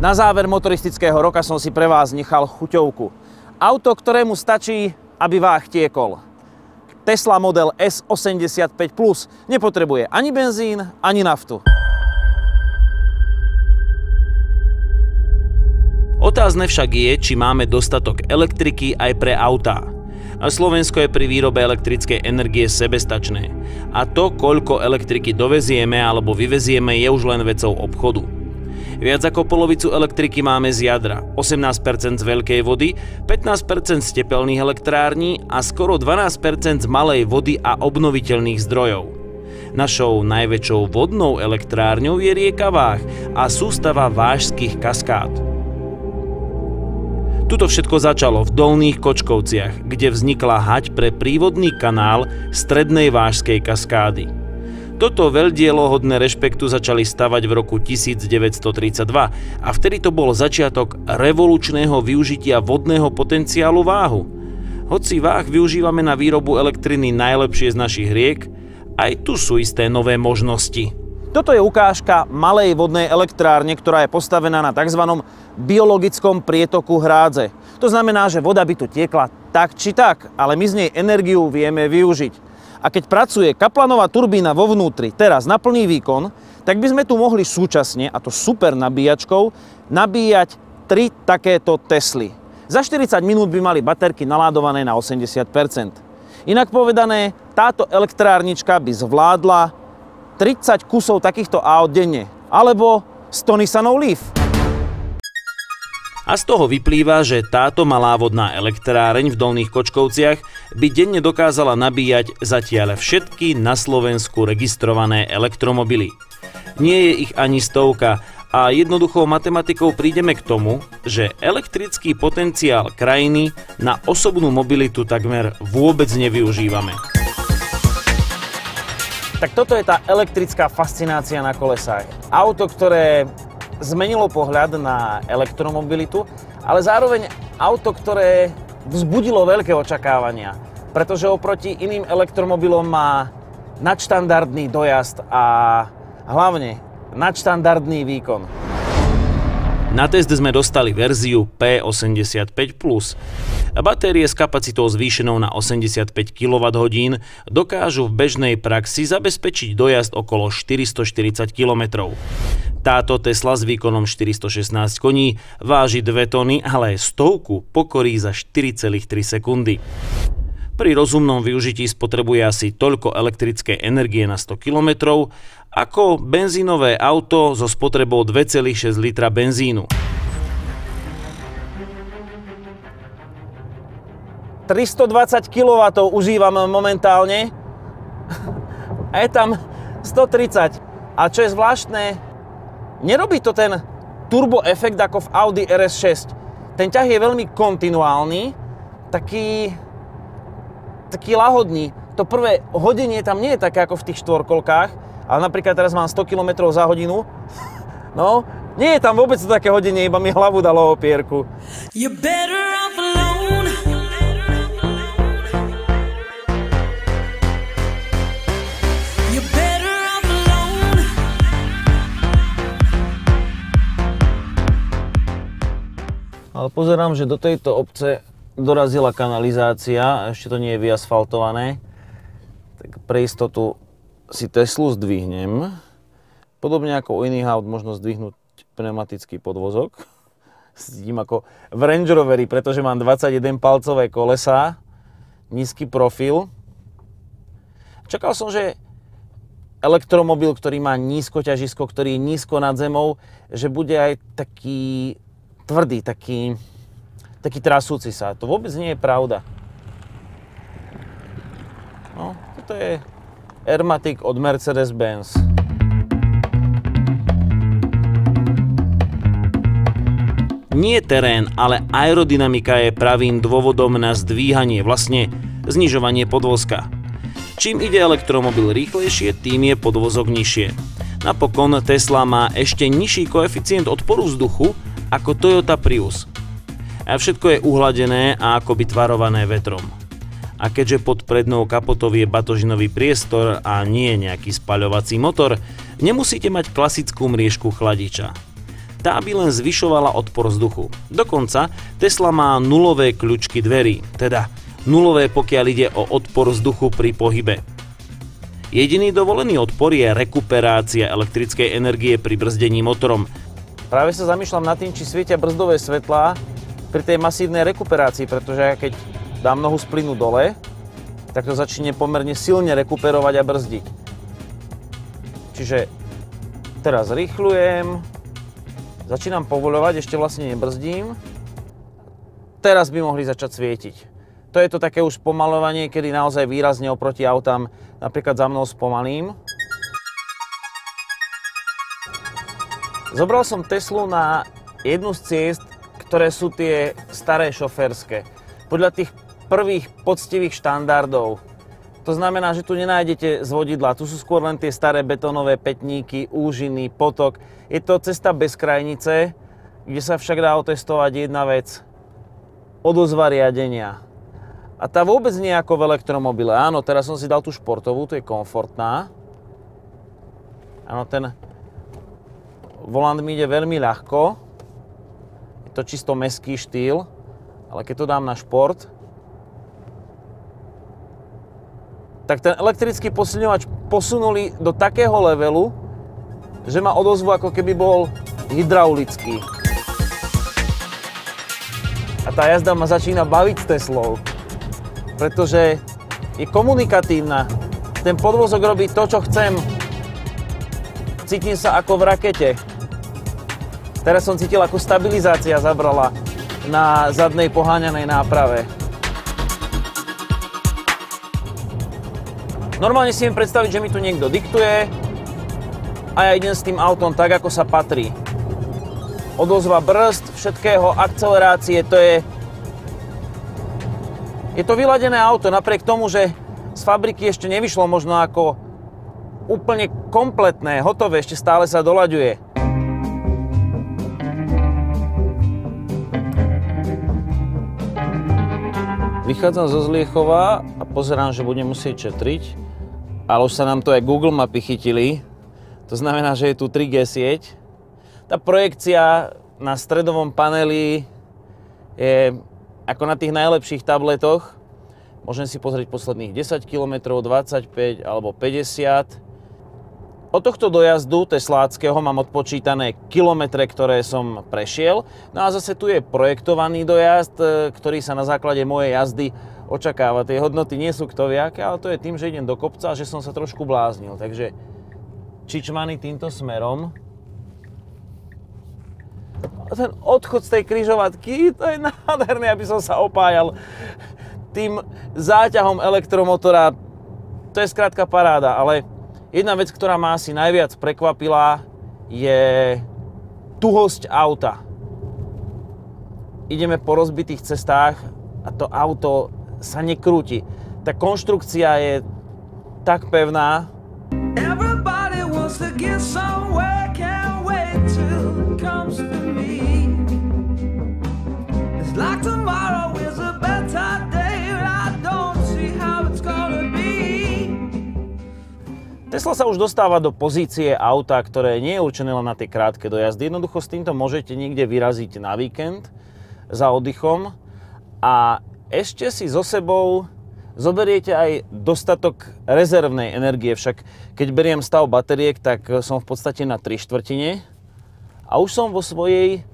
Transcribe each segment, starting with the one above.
Na záver motoristického roka som si pre vás nechal chuťovku. Auto, ktorému stačí, aby váh tiekol. Tesla Model S 85 Plus nepotrebuje ani benzín, ani naftu. Otázne však je, či máme dostatok elektriky aj pre autá. A Slovensko je pri výrobe elektrickej energie sebestačné. A to, koľko elektriky dovezieme alebo vyvezieme, je už len vecou obchodu. Viac ako polovicu elektriky máme z jadra, 18% z veľkej vody, 15% z tepelných elektrární a skoro 12% z malej vody a obnoviteľných zdrojov. Našou najväčšou vodnou elektrárňou je rieka Váh a sústava vážskych kaskád. Tuto všetko začalo v Dolných Kočkovciach, kde vznikla hať pre prívodný kanál Strednej vážskej kaskády. Toto veľdielo hodné rešpektu začali stavať v roku 1932 a vtedy to bol začiatok revolučného využitia vodného potenciálu Váhu. Hoci Váh využívame na výrobu elektriny najlepšie z našich riek, aj tu sú isté nové možnosti. Toto je ukážka malej vodnej elektrárne, ktorá je postavená na tzv. Biologickom prietoku Hrádze. To znamená, že voda by tu tiekla tak či tak, ale my z nej energiu vieme využiť. A keď pracuje Kaplanová turbína vo vnútri teraz na plný výkon, tak by sme tu mohli súčasne, a to super nabíjačkou, nabíjať 3 takéto Tesly. Za 40 minút by mali baterky naládované na 80%. Inak povedané, táto elektrárnička by zvládla 30 kusov takýchto aut denne, alebo 100 Nissanov Leaf. A z toho vyplýva, že táto malá vodná elektráreň v Dolných Kočkovciach by denne dokázala nabíjať zatiaľ všetky na Slovensku registrované elektromobily. Nie je ich ani stovka a jednoduchou matematikou prídeme k tomu, že elektrický potenciál krajiny na osobnú mobilitu takmer vôbec nevyužívame. Tak toto je tá elektrická fascinácia na kolesách. Auto, ktoré zmenilo pohľad na elektromobilitu, ale zároveň auto, ktoré vzbudilo veľké očakávania, pretože oproti iným elektromobilom má nadštandardný dojazd a hlavne nadštandardný výkon. Na test sme dostali verziu P85+. Batérie s kapacitou zvýšenou na 85 kWh dokážu v bežnej praxi zabezpečiť dojazd okolo 440 km. Táto Tesla s výkonom 416 koní váži 2 tony, ale 100 pokorí za 4,3 sekundy. Pri rozumnom využití spotrebuje asi toľko elektrickej energie na 100 km, ako benzínové auto so spotrebou 2,6 litra benzínu. 320 kW užívam momentálne a je tam 130. A čo je zvláštne, nerobí to ten turbo efekt ako v Audi RS6. Ten ťah je veľmi kontinuálny, taký lahodný. To prvé hodenie tam nie je také ako v tých štvorkolkách, ale napríklad teraz mám 100 km za hodinu. No, nie je tam vôbec to také hodenie, iba mi hlavu dalo o pierku. Ale pozerám, že do tejto obce dorazila kanalizácia, ešte to nie je vyasfaltované. Tak pre istotu si Teslu zdvihnem. Podobne ako u iných aut možno zdvihnúť pneumatický podvozok. Sedím ako v Range Roveri, pretože mám 21 palcové kolesá, nízky profil. Čakal som, že elektromobil, ktorý má nízko ťažisko, ktorý je nízko nad zemou, že bude aj taký tvrdý, taký trasúci sa. To vôbec nie je pravda. No, toto je Airmatic od Mercedes-Benz. Nie terén, ale aerodynamika je pravým dôvodom na zdvíhanie, vlastne znižovanie podvozka. Čím ide elektromobil rýchlejšie, tým je podvozok nižšie. Napokon Tesla má ešte nižší koeficient odporu vzduchu ako Toyota Prius. A všetko je uhladené a akoby tvarované vetrom. A keďže pod prednou kapotou je batožinový priestor a nie nejaký spaľovací motor, nemusíte mať klasickú mriežku chladiča. tá by len zvyšovala odpor vzduchu. Dokonca Tesla má nulové kľučky dverí, teda nulové, pokiaľ ide o odpor vzduchu pri pohybe. Jediný dovolený odpor je rekuperácia elektrickej energie pri brzdení motorom. Práve sa zamýšľam nad tým, či svietia brzdové svetlá pri tej masívnej rekuperácii, pretože keď dám nohu z plynu dole, tak to začne pomerne silne rekuperovať a brzdiť. Čiže teraz rýchľujem, začínam povoľovať, ešte vlastne nebrzdím. Teraz by mohli začať svietiť. To je to také už spomaľovanie, kedy naozaj výrazne oproti autám, napríklad za mnou spomalím. Zobral som Teslu na jednu z ciest, ktoré sú tie staré šoférske. Podľa tých prvých poctivých štandardov. To znamená, že tu nenájdete z vodidla. Tu sú skôr len tie staré betónové pätníky, úžiny, potok. Je to cesta bez krajnice, kde sa však dá otestovať jedna vec. Odozva riadenia. A tá vôbec nie je ako v elektromobile. Áno, teraz som si dal tú športovú, to je komfortná. Áno, ten volant mi ide veľmi ľahko. Je to čisto mestský štýl. Ale keď to dám na šport, tak ten elektrický posilňovač posunuli do takého levelu, že má odozvu ako keby bol hydraulický. A tá jazda ma začína baviť s Teslou, pretože je komunikatívna. Ten podvozok robí to, čo chcem. Cítim sa ako v rakete. Teraz som cítil, ako stabilizácia zabrala na zadnej poháňanej náprave. Normálne si viem predstaviť, že mi tu niekto diktuje a ja idem s tým autom tak, ako sa patrí. Odozva brzd, všetkého, akcelerácie, to je to vyladené auto, napriek tomu, že z fabriky ešte nevyšlo možno ako úplne kompletné, hotové, ešte stále sa doľaďuje. Vychádzam zo Zliechova a pozerám, že budem musieť šetriť, ale už sa nám to aj Google mapy chytili. To znamená, že je tu 3G sieť. Tá projekcia na stredovom paneli je ako na tých najlepších tabletoch. Môžem si pozrieť posledných 10 km, 25 alebo 50. Od tohto dojazdu tesláckého mám odpočítané kilometre, ktoré som prešiel. No a zase tu je projektovaný dojazd, ktorý sa na základe mojej jazdy očakáva. Tie hodnoty nie sú ktoviaké, ale to je tým, že idem do kopca a že som sa trošku bláznil. Takže čičmany týmto smerom. A ten odchod z tej križovatky, to je nádherné, aby som sa opájal tým záťahom elektromotora. To je skrátka paráda, ale jedna vec, ktorá ma asi najviac prekvapila, je tuhosť auta. Ideme po rozbitých cestách a to auto sa nekrúti. Tá konštrukcia je tak pevná. Everybody wants to get somewhere, can't wait till it comes to me. It's like tomorrow is a better day, I don't see how it's gonna be. Tesla sa už dostáva do pozície auta, ktoré nie je určené len na tie krátke dojazdy. Jednoducho s týmto môžete niekde vyraziť na víkend za oddychom a ešte si so sebou zoberiete aj dostatok rezervnej energie. Však keď beriem stav batériek, tak som v podstate na 3/4 a už som vo svojej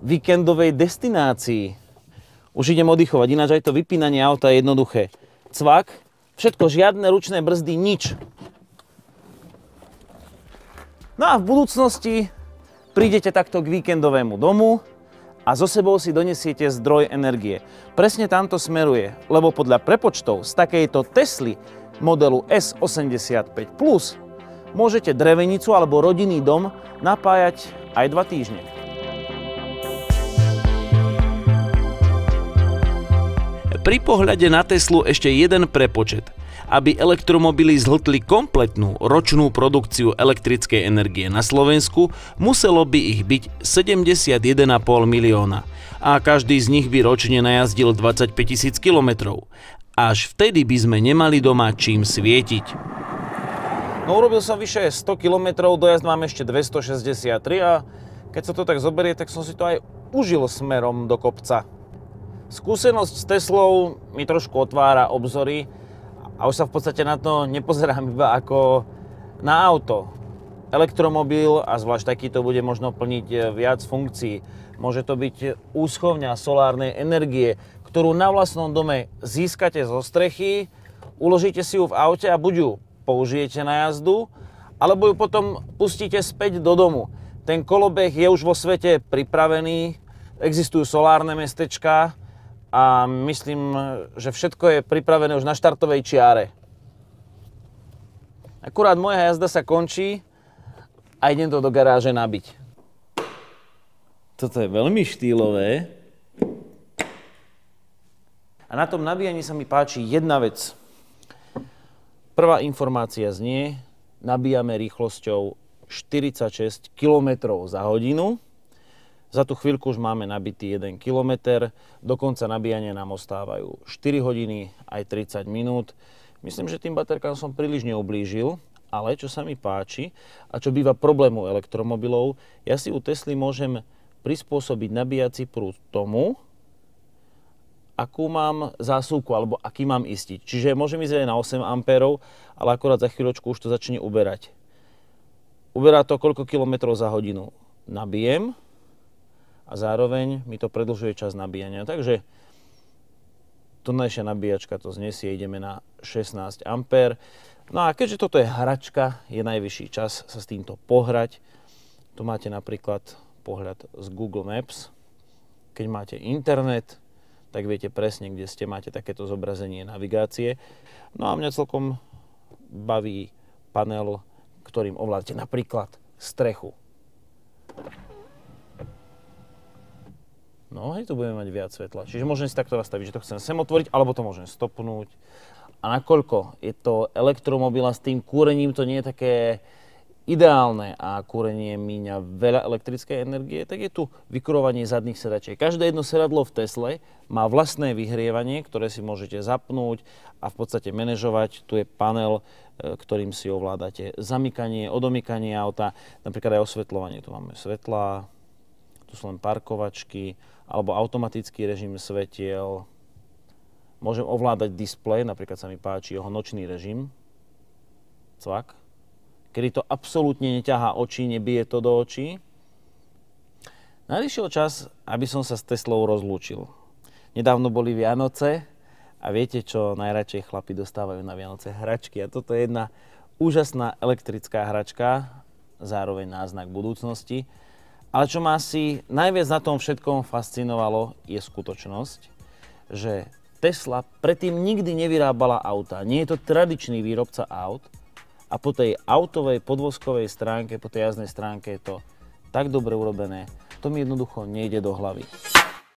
víkendovej destinácii. Už idem oddychovať, ináč aj to vypínanie auta je jednoduché. Cvak, všetko, žiadne ručné brzdy, nič. No a v budúcnosti prídete takto k víkendovému domu a so sebou si donesiete zdroj energie. Presne tam to smeruje, lebo podľa prepočtov z takejto Tesly modelu S85 Plus môžete drevenicu alebo rodinný dom napájať aj 2 týždne. Pri pohľade na Teslu ešte jeden prepočet. Aby elektromobily zhltli kompletnú ročnú produkciu elektrickej energie na Slovensku, muselo by ich byť 71,5 milióna a každý z nich by ročne najazdil 25 000 kilometrov. Až vtedy by sme nemali doma čím svietiť. No urobil som vyše 100 kilometrov, dojazd mám ešte 263 a keď sa to tak zoberie, tak som si to aj užil smerom do kopca. Skúsenosť s Teslou mi trošku otvára obzory a už sa v podstate na to nepozerám iba ako na auto. Elektromobil, a zvlášť takýto, bude možno plniť viac funkcií. Môže to byť úschovňa solárnej energie, ktorú na vlastnom dome získate zo strechy, uložíte si ju v aute a buď ju použijete na jazdu, alebo ju potom pustíte späť do domu. Ten kolobeh je už vo svete pripravený, existujú solárne mestečká a myslím, že všetko je pripravené už na štartovej čiare. Akurát moja jazda sa končí a idem to do garáže nabiť. Toto je veľmi štýlové. A na tom nabíjaní sa mi páči jedna vec. Prvá informácia znie, nabíjame rýchlosťou 46 km za hodinu. Za tú chvíľku už máme nabitý 1 km. Do konca nabíjania nám ostávajú 4 hodiny aj 30 minút. Myslím, že tým baterkám som príliš neublížil, ale čo sa mi páči a čo býva problému elektromobilov, ja si u Tesly môžem prispôsobiť nabíjací prúd tomu, akú mám zásuvku alebo aký mám istiť. Čiže môžem ísť aj na 8 A, ale akorát za chvíľočku už to začne uberať. Uberá to koľko kilometrov za hodinu nabijem a zároveň mi to predĺžuje čas nabíjania. Takže tunajšia nabíjačka to znesie, ideme na 16 A. No a keďže toto je hračka, je najvyšší čas sa s týmto pohrať. Tu máte napríklad pohľad z Google Maps. Keď máte internet, tak viete presne, kde ste, máte takéto zobrazenie navigácie. No a mňa celkom baví panel, ktorým ovládate napríklad strechu. No, hej, tu budeme mať viac svetla. Čiže môžem si takto nastaviť, že to chcem sem otvoriť, alebo to môžem stopnúť. A nakoľko je to elektromobil a s tým kúrením to nie je také ideálne a kúrenie míňa veľa elektrickej energie, tak je tu vykurovanie zadných sedačiek. Každé jedno sedadlo v Tesle má vlastné vyhrievanie, ktoré si môžete zapnúť a v podstate manažovať. Tu je panel, ktorým si ovládate zamykanie, odomykanie auta, napríklad aj osvetľovanie. Tu máme svetlá, tu sú len parkovačky, alebo automatický režim svetiel. Môžem ovládať displej, napríklad sa mi páči jeho nočný režim. Cvak. Kedy to absolútne neťahá oči, nebije to do očí. Nadišiel čas, aby som sa s Teslou rozlúčil. Nedávno boli Vianoce a viete, čo najradšej chlapi dostávajú na Vianoce? Hračky. A toto je jedna úžasná elektrická hračka, zároveň náznak budúcnosti. Ale čo ma asi najviac na tom všetkom fascinovalo, je skutočnosť, že Tesla predtým nikdy nevyrábala auta. Nie je to tradičný výrobca aut a po tej autovej podvozkovej stránke, po tej jazdnej stránke je to tak dobre urobené, to mi jednoducho nejde do hlavy.